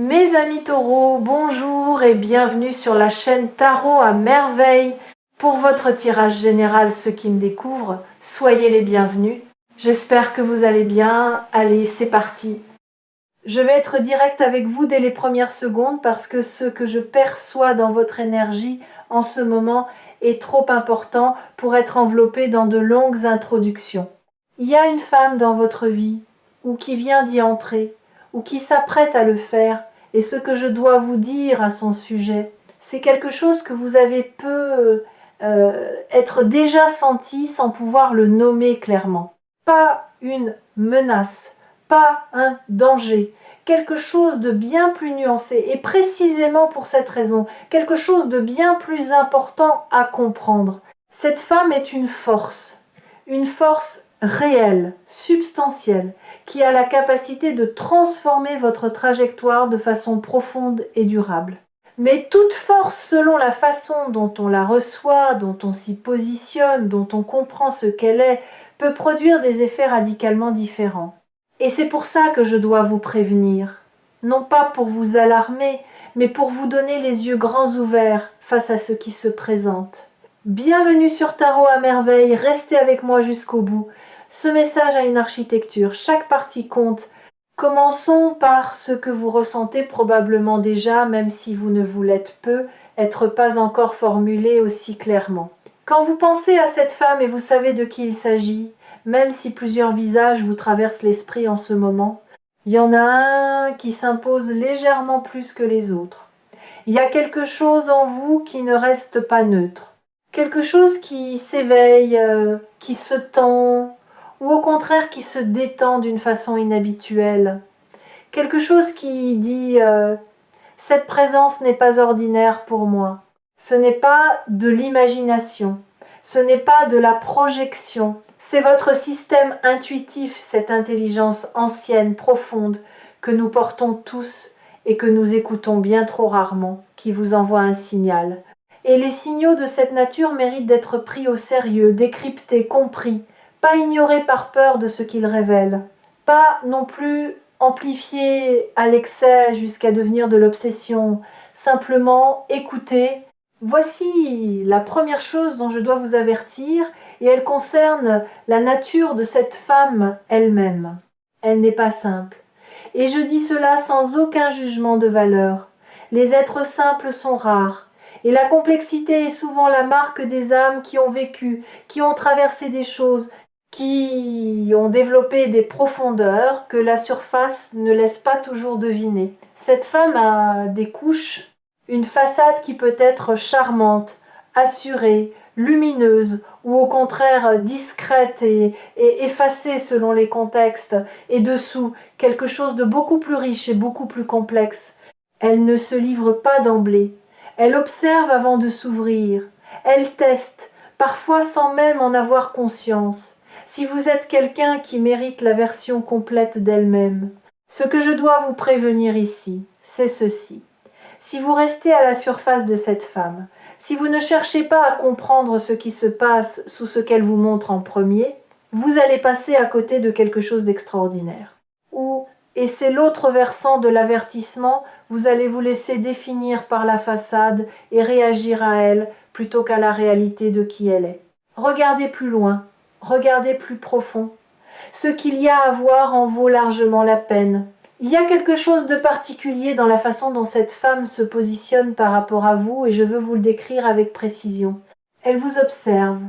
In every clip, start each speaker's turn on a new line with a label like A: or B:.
A: Mes amis taureaux, bonjour et bienvenue sur la chaîne Tarot à merveille. Pour votre tirage général, ceux qui me découvrent, soyez les bienvenus. J'espère que vous allez bien. Allez, c'est parti. Je vais être direct avec vous dès les premières secondes parce que ce que je perçois dans votre énergie en ce moment est trop important pour être enveloppé dans de longues introductions. Il y a une femme dans votre vie, ou qui vient d'y entrer, ou qui s'apprête à le faire, et ce que je dois vous dire à son sujet, c'est quelque chose que vous avez peu être déjà senti sans pouvoir le nommer clairement. Pas une menace, pas un danger, quelque chose de bien plus nuancé, et précisément pour cette raison, quelque chose de bien plus important à comprendre. Cette femme est une force réelle, substantielle, qui a la capacité de transformer votre trajectoire de façon profonde et durable. Mais toute force, selon la façon dont on la reçoit, dont on s'y positionne, dont on comprend ce qu'elle est, peut produire des effets radicalement différents. Et c'est pour ça que je dois vous prévenir, non pas pour vous alarmer, mais pour vous donner les yeux grands ouverts face à ce qui se présente. Bienvenue sur Tarot à merveille, restez avec moi jusqu'au bout. Ce message a une architecture, chaque partie compte. Commençons par ce que vous ressentez probablement déjà, même si vous ne vous l'êtes peu, être pas encore formulé aussi clairement. Quand vous pensez à cette femme et vous savez de qui il s'agit, même si plusieurs visages vous traversent l'esprit en ce moment, il y en a un qui s'impose légèrement plus que les autres. Il y a quelque chose en vous qui ne reste pas neutre. Quelque chose qui s'éveille, qui se tend, ou au contraire qui se détend d'une façon inhabituelle. Quelque chose qui dit cette présence n'est pas ordinaire pour moi. Ce n'est pas de l'imagination, ce n'est pas de la projection. C'est votre système intuitif, cette intelligence ancienne, profonde, que nous portons tous et que nous écoutons bien trop rarement, qui vous envoie un signal. Et les signaux de cette nature méritent d'être pris au sérieux, décryptés, compris, pas ignorés par peur de ce qu'ils révèlent, pas non plus amplifiés à l'excès jusqu'à devenir de l'obsession, simplement écouter. Voici la première chose dont je dois vous avertir, et elle concerne la nature de cette femme elle-même. Elle n'est pas simple. Et je dis cela sans aucun jugement de valeur. Les êtres simples sont rares, et la complexité est souvent la marque des âmes qui ont vécu, qui ont traversé des choses, qui ont développé des profondeurs que la surface ne laisse pas toujours deviner. Cette femme a des couches, une façade qui peut être charmante, assurée, lumineuse, ou au contraire discrète et effacée selon les contextes, et dessous, quelque chose de beaucoup plus riche et beaucoup plus complexe. Elle ne se livre pas d'emblée. Elle observe avant de s'ouvrir. Elle teste, parfois sans même en avoir conscience. Si vous êtes quelqu'un qui mérite la version complète d'elle-même, ce que je dois vous prévenir ici, c'est ceci. Si vous restez à la surface de cette femme, si vous ne cherchez pas à comprendre ce qui se passe sous ce qu'elle vous montre en premier, vous allez passer à côté de quelque chose d'extraordinaire. Ou, et c'est l'autre versant de l'avertissement, vous allez vous laisser définir par la façade et réagir à elle plutôt qu'à la réalité de qui elle est. Regardez plus loin, regardez plus profond. Ce qu'il y a à voir en vaut largement la peine. Il y a quelque chose de particulier dans la façon dont cette femme se positionne par rapport à vous et je veux vous le décrire avec précision. Elle vous observe,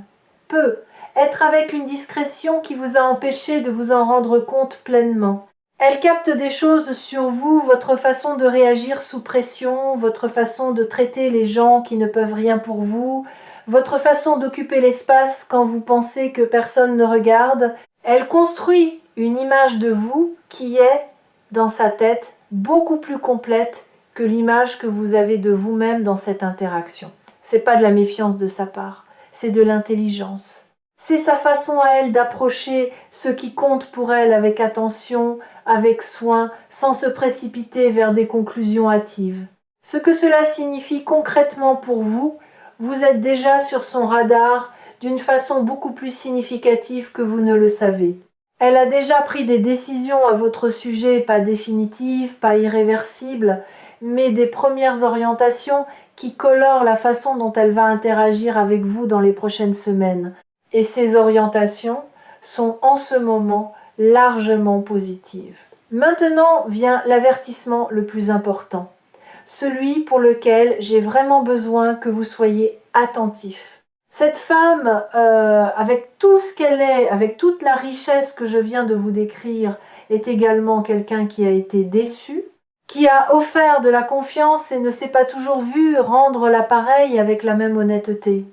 A: peut être avec une discrétion qui vous a empêché de vous en rendre compte pleinement. Elle capte des choses sur vous, votre façon de réagir sous pression, votre façon de traiter les gens qui ne peuvent rien pour vous, votre façon d'occuper l'espace quand vous pensez que personne ne regarde. Elle construit une image de vous qui est, dans sa tête, beaucoup plus complète que l'image que vous avez de vous-même dans cette interaction. C'est pas de la méfiance de sa part, c'est de l'intelligence. C'est sa façon à elle d'approcher ce qui compte pour elle avec attention, avec soin, sans se précipiter vers des conclusions hâtives. Ce que cela signifie concrètement pour vous, vous êtes déjà sur son radar d'une façon beaucoup plus significative que vous ne le savez. Elle a déjà pris des décisions à votre sujet, pas définitives, pas irréversibles, mais des premières orientations qui colorent la façon dont elle va interagir avec vous dans les prochaines semaines. Et ces orientations sont en ce moment largement positives. Maintenant vient l'avertissement le plus important, celui pour lequel j'ai vraiment besoin que vous soyez attentifs. Cette femme, avec tout ce qu'elle est, avec toute la richesse que je viens de vous décrire, est également quelqu'un qui a été déçu, qui a offert de la confiance et ne s'est pas toujours vu rendre l'appareil avec la même honnêteté,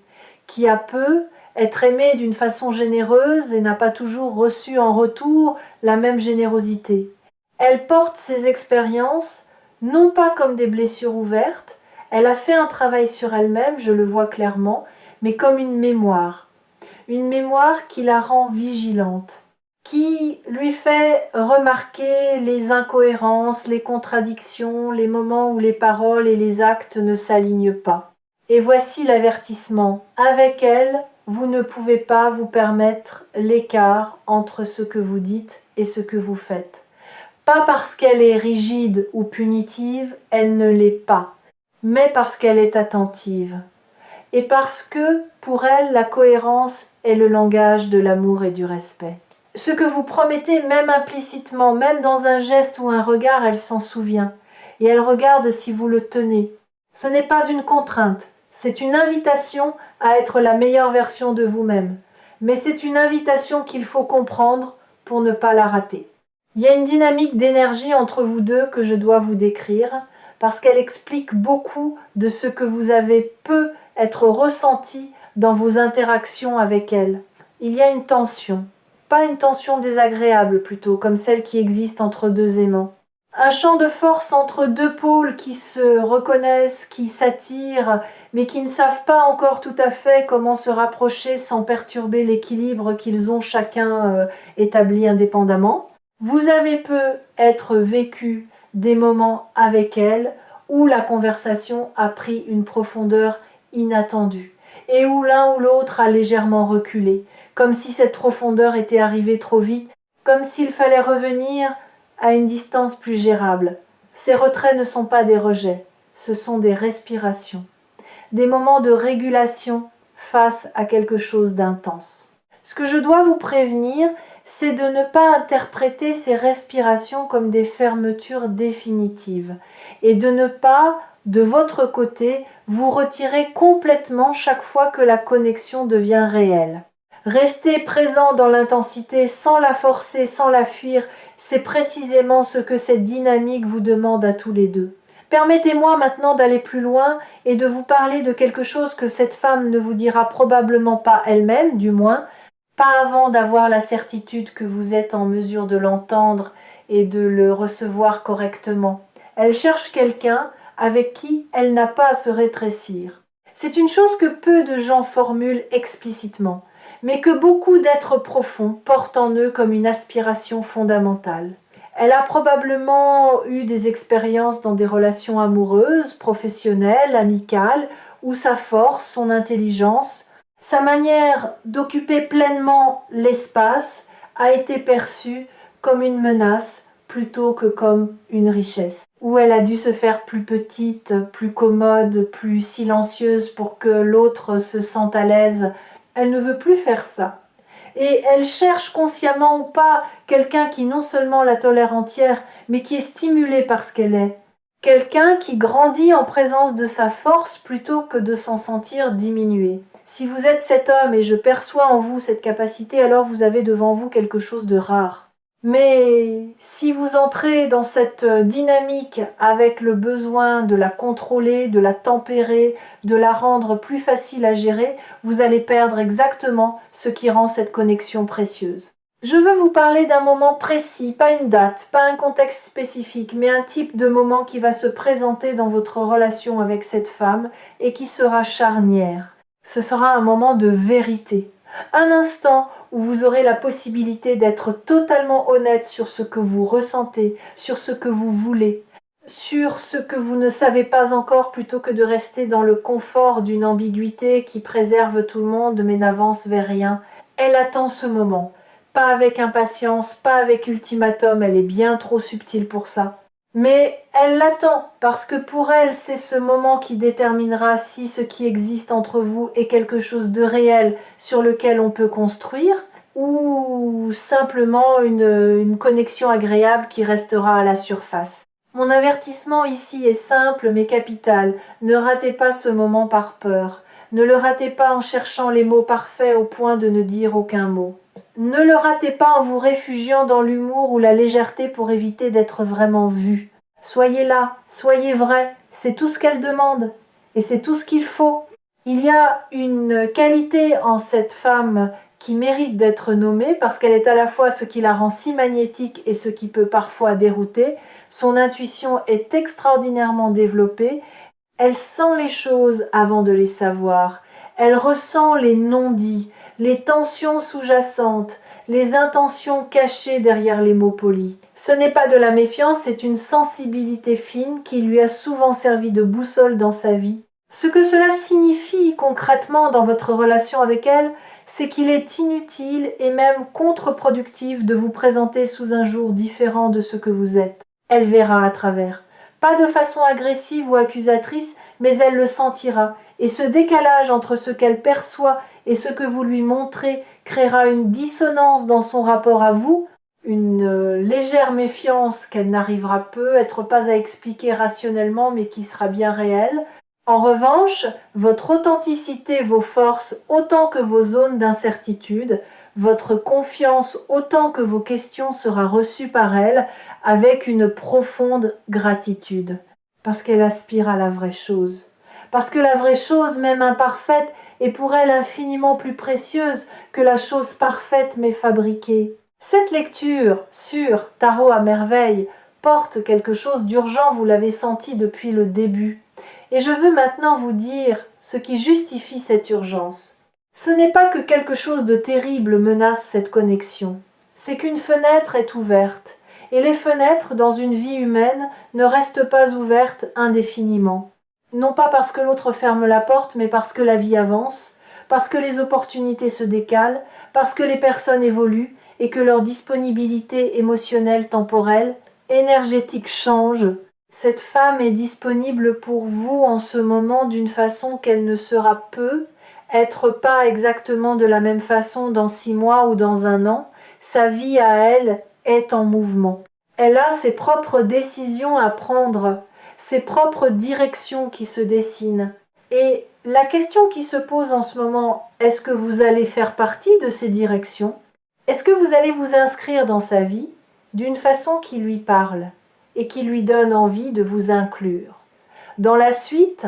A: qui a peu être aimé d'une façon généreuse et n'a pas toujours reçu en retour la même générosité. Elle porte ses expériences non pas comme des blessures ouvertes, elle a fait un travail sur elle-même, je le vois clairement, mais comme une mémoire qui la rend vigilante, qui lui fait remarquer les incohérences, les contradictions, les moments où les paroles et les actes ne s'alignent pas. Et voici l'avertissement. Avec elle, vous ne pouvez pas vous permettre l'écart entre ce que vous dites et ce que vous faites. Pas parce qu'elle est rigide ou punitive, elle ne l'est pas, mais parce qu'elle est attentive. Et parce que, pour elle, la cohérence est le langage de l'amour et du respect. Ce que vous promettez, même implicitement, même dans un geste ou un regard, elle s'en souvient. Et elle regarde si vous le tenez. Ce n'est pas une contrainte, c'est une invitation à être la meilleure version de vous-même. Mais c'est une invitation qu'il faut comprendre pour ne pas la rater. Il y a une dynamique d'énergie entre vous deux que je dois vous décrire, parce qu'elle explique beaucoup de ce que vous avez peu être ressenti dans vos interactions avec elle. Il y a une tension, pas une tension désagréable plutôt, comme celle qui existe entre deux aimants. Un champ de force entre deux pôles qui se reconnaissent, qui s'attirent, mais qui ne savent pas encore tout à fait comment se rapprocher sans perturber l'équilibre qu'ils ont chacun établi indépendamment. Vous avez peu être vécu des moments avec elle où la conversation a pris une profondeur inattendue et où l'un ou l'autre a légèrement reculé, comme si cette profondeur était arrivée trop vite, comme s'il fallait revenir à une distance plus gérable. Ces retraits ne sont pas des rejets, ce sont des respirations, des moments de régulation face à quelque chose d'intense. Ce que je dois vous prévenir, c'est de ne pas interpréter ces respirations comme des fermetures définitives et de ne pas, de votre côté, vous retirer complètement chaque fois que la connexion devient réelle. Rester présent dans l'intensité sans la forcer, sans la fuir, c'est précisément ce que cette dynamique vous demande à tous les deux. Permettez-moi maintenant d'aller plus loin et de vous parler de quelque chose que cette femme ne vous dira probablement pas elle-même, du moins, pas avant d'avoir la certitude que vous êtes en mesure de l'entendre et de le recevoir correctement. Elle cherche quelqu'un avec qui elle n'a pas à se rétrécir. C'est une chose que peu de gens formulent explicitement, mais que beaucoup d'êtres profonds portent en eux comme une aspiration fondamentale. Elle a probablement eu des expériences dans des relations amoureuses, professionnelles, amicales, où sa force, son intelligence, sa manière d'occuper pleinement l'espace a été perçue comme une menace plutôt que comme une richesse. Où elle a dû se faire plus petite, plus commode, plus silencieuse pour que l'autre se sente à l'aise. Elle ne veut plus faire ça. Et elle cherche consciemment ou pas quelqu'un qui non seulement la tolère entière, mais qui est stimulé par ce qu'elle est. Quelqu'un qui grandit en présence de sa force plutôt que de s'en sentir diminué. Si vous êtes cet homme et je perçois en vous cette capacité, alors vous avez devant vous quelque chose de rare. Mais si vous entrez dans cette dynamique avec le besoin de la contrôler, de la tempérer, de la rendre plus facile à gérer, vous allez perdre exactement ce qui rend cette connexion précieuse. Je veux vous parler d'un moment précis, pas une date, pas un contexte spécifique, mais un type de moment qui va se présenter dans votre relation avec cette femme et qui sera charnière. Ce sera un moment de vérité. Un instant où vous aurez la possibilité d'être totalement honnête sur ce que vous ressentez, sur ce que vous voulez, sur ce que vous ne savez pas encore plutôt que de rester dans le confort d'une ambiguïté qui préserve tout le monde mais n'avance vers rien. Elle attend ce moment. pas avec impatience, pas avec ultimatum, elle est bien trop subtile pour ça. Mais elle l'attend, parce que pour elle, c'est ce moment qui déterminera si ce qui existe entre vous est quelque chose de réel sur lequel on peut construire, ou simplement une connexion agréable qui restera à la surface. Mon avertissement ici est simple mais capital. Ne ratez pas ce moment par peur. Ne le ratez pas en cherchant les mots parfaits au point de ne dire aucun mot. Ne le ratez pas en vous réfugiant dans l'humour ou la légèreté pour éviter d'être vraiment vu. Soyez là, soyez vrai, c'est tout ce qu'elle demande. Et c'est tout ce qu'il faut. Il y a une qualité en cette femme qui mérite d'être nommée parce qu'elle est à la fois ce qui la rend si magnétique et ce qui peut parfois dérouter. Son intuition est extraordinairement développée. Elle sent les choses avant de les savoir. Elle ressent les non-dits, les tensions sous-jacentes, les intentions cachées derrière les mots polis. Ce n'est pas de la méfiance, c'est une sensibilité fine qui lui a souvent servi de boussole dans sa vie. Ce que cela signifie concrètement dans votre relation avec elle, c'est qu'il est inutile et même contre-productif de vous présenter sous un jour différent de ce que vous êtes. Elle verra à travers. Pas de façon agressive ou accusatrice, mais elle le sentira. Et ce décalage entre ce qu'elle perçoit et ce que vous lui montrez créera une dissonance dans son rapport à vous, une légère méfiance qu'elle n'arrivera peut-être pas à expliquer rationnellement, mais qui sera bien réelle. En revanche, votre authenticité, vos forces, autant que vos zones d'incertitude, votre confiance, autant que vos questions sera reçue par elle avec une profonde gratitude. Parce qu'elle aspire à la vraie chose. Parce que la vraie chose, même imparfaite, est pour elle infiniment plus précieuse que la chose parfaite mais fabriquée. Cette lecture sur Tarot à merveille porte quelque chose d'urgent, vous l'avez senti depuis le début. Et je veux maintenant vous dire ce qui justifie cette urgence. Ce n'est pas que quelque chose de terrible menace cette connexion, c'est qu'une fenêtre est ouverte, et les fenêtres dans une vie humaine ne restent pas ouvertes indéfiniment. Non pas parce que l'autre ferme la porte, mais parce que la vie avance, parce que les opportunités se décalent, parce que les personnes évoluent et que leur disponibilité émotionnelle, temporelle, énergétique change. Cette femme est disponible pour vous en ce moment d'une façon qu'elle ne sera être pas exactement de la même façon dans 6 mois ou dans 1 an. Sa vie à elle est en mouvement. Elle a ses propres décisions à prendre, ses propres directions qui se dessinent. Et la question qui se pose en ce moment, est-ce que vous allez faire partie de ces directions? Est-ce que vous allez vous inscrire dans sa vie d'une façon qui lui parle et qui lui donne envie de vous inclure? Dans la suite,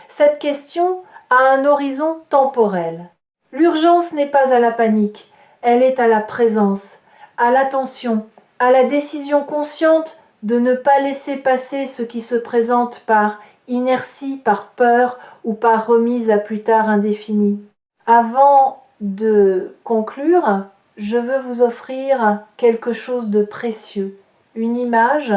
A: cette question a un horizon temporel. L'urgence n'est pas à la panique, elle est à la présence, à l'attention, à la décision consciente de ne pas laisser passer ce qui se présente par inertie, par peur ou par remise à plus tard indéfinie. Avant de conclure, je veux vous offrir quelque chose de précieux, une image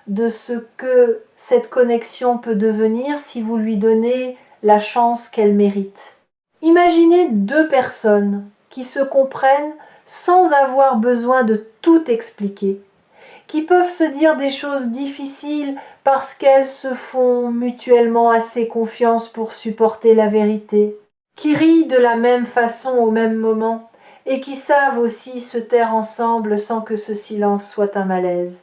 A: de ce que cette connexion peut devenir si vous lui donnez la chance qu'elle mérite. Imaginez 2 personnes qui se comprennent sans avoir besoin de tout expliquer, qui peuvent se dire des choses difficiles parce qu'elles se font mutuellement assez confiance pour supporter la vérité, qui rient de la même façon au même moment et qui savent aussi se taire ensemble sans que ce silence soit un malaise.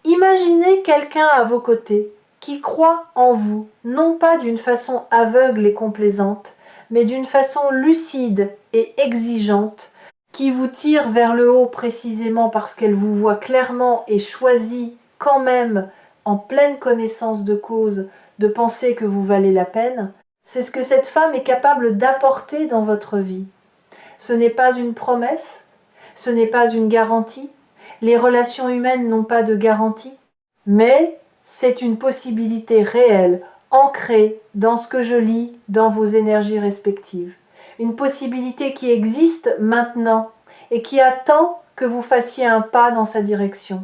A: Imaginez quelqu'un à vos côtés qui croit en vous, non pas d'une façon aveugle et complaisante, mais d'une façon lucide et exigeante, qui vous tire vers le haut précisément parce qu'elle vous voit clairement et choisit quand même, en pleine connaissance de cause, de penser que vous valez la peine. C'est ce que cette femme est capable d'apporter dans votre vie. Ce n'est pas une promesse, ce n'est pas une garantie. Les relations humaines n'ont pas de garantie, mais c'est une possibilité réelle, ancrée dans ce que je lis dans vos énergies respectives. Une possibilité qui existe maintenant et qui attend que vous fassiez un pas dans sa direction.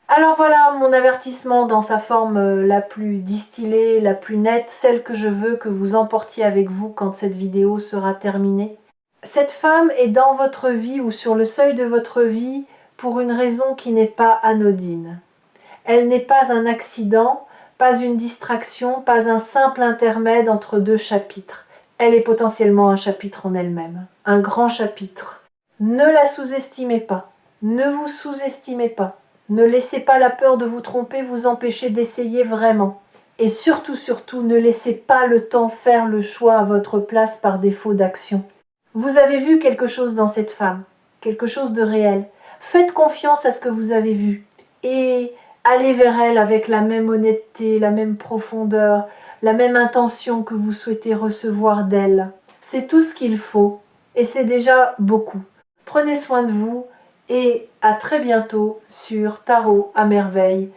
A: Alors voilà mon avertissement dans sa forme la plus distillée, la plus nette, celle que je veux que vous emportiez avec vous quand cette vidéo sera terminée. Cette femme est dans votre vie ou sur le seuil de votre vie pour une raison qui n'est pas anodine. Elle n'est pas un accident, pas une distraction, pas un simple intermède entre deux chapitres. Elle est potentiellement un chapitre en elle-même, un grand chapitre. Ne la sous-estimez pas, ne vous sous-estimez pas, ne laissez pas la peur de vous tromper vous empêcher d'essayer vraiment. Et surtout, surtout, ne laissez pas le temps faire le choix à votre place par défaut d'action. Vous avez vu quelque chose dans cette femme, quelque chose de réel. Faites confiance à ce que vous avez vu et allez vers elle avec la même honnêteté, la même profondeur, la même intention que vous souhaitez recevoir d'elle. C'est tout ce qu'il faut et c'est déjà beaucoup. Prenez soin de vous et à très bientôt sur Tarot à merveille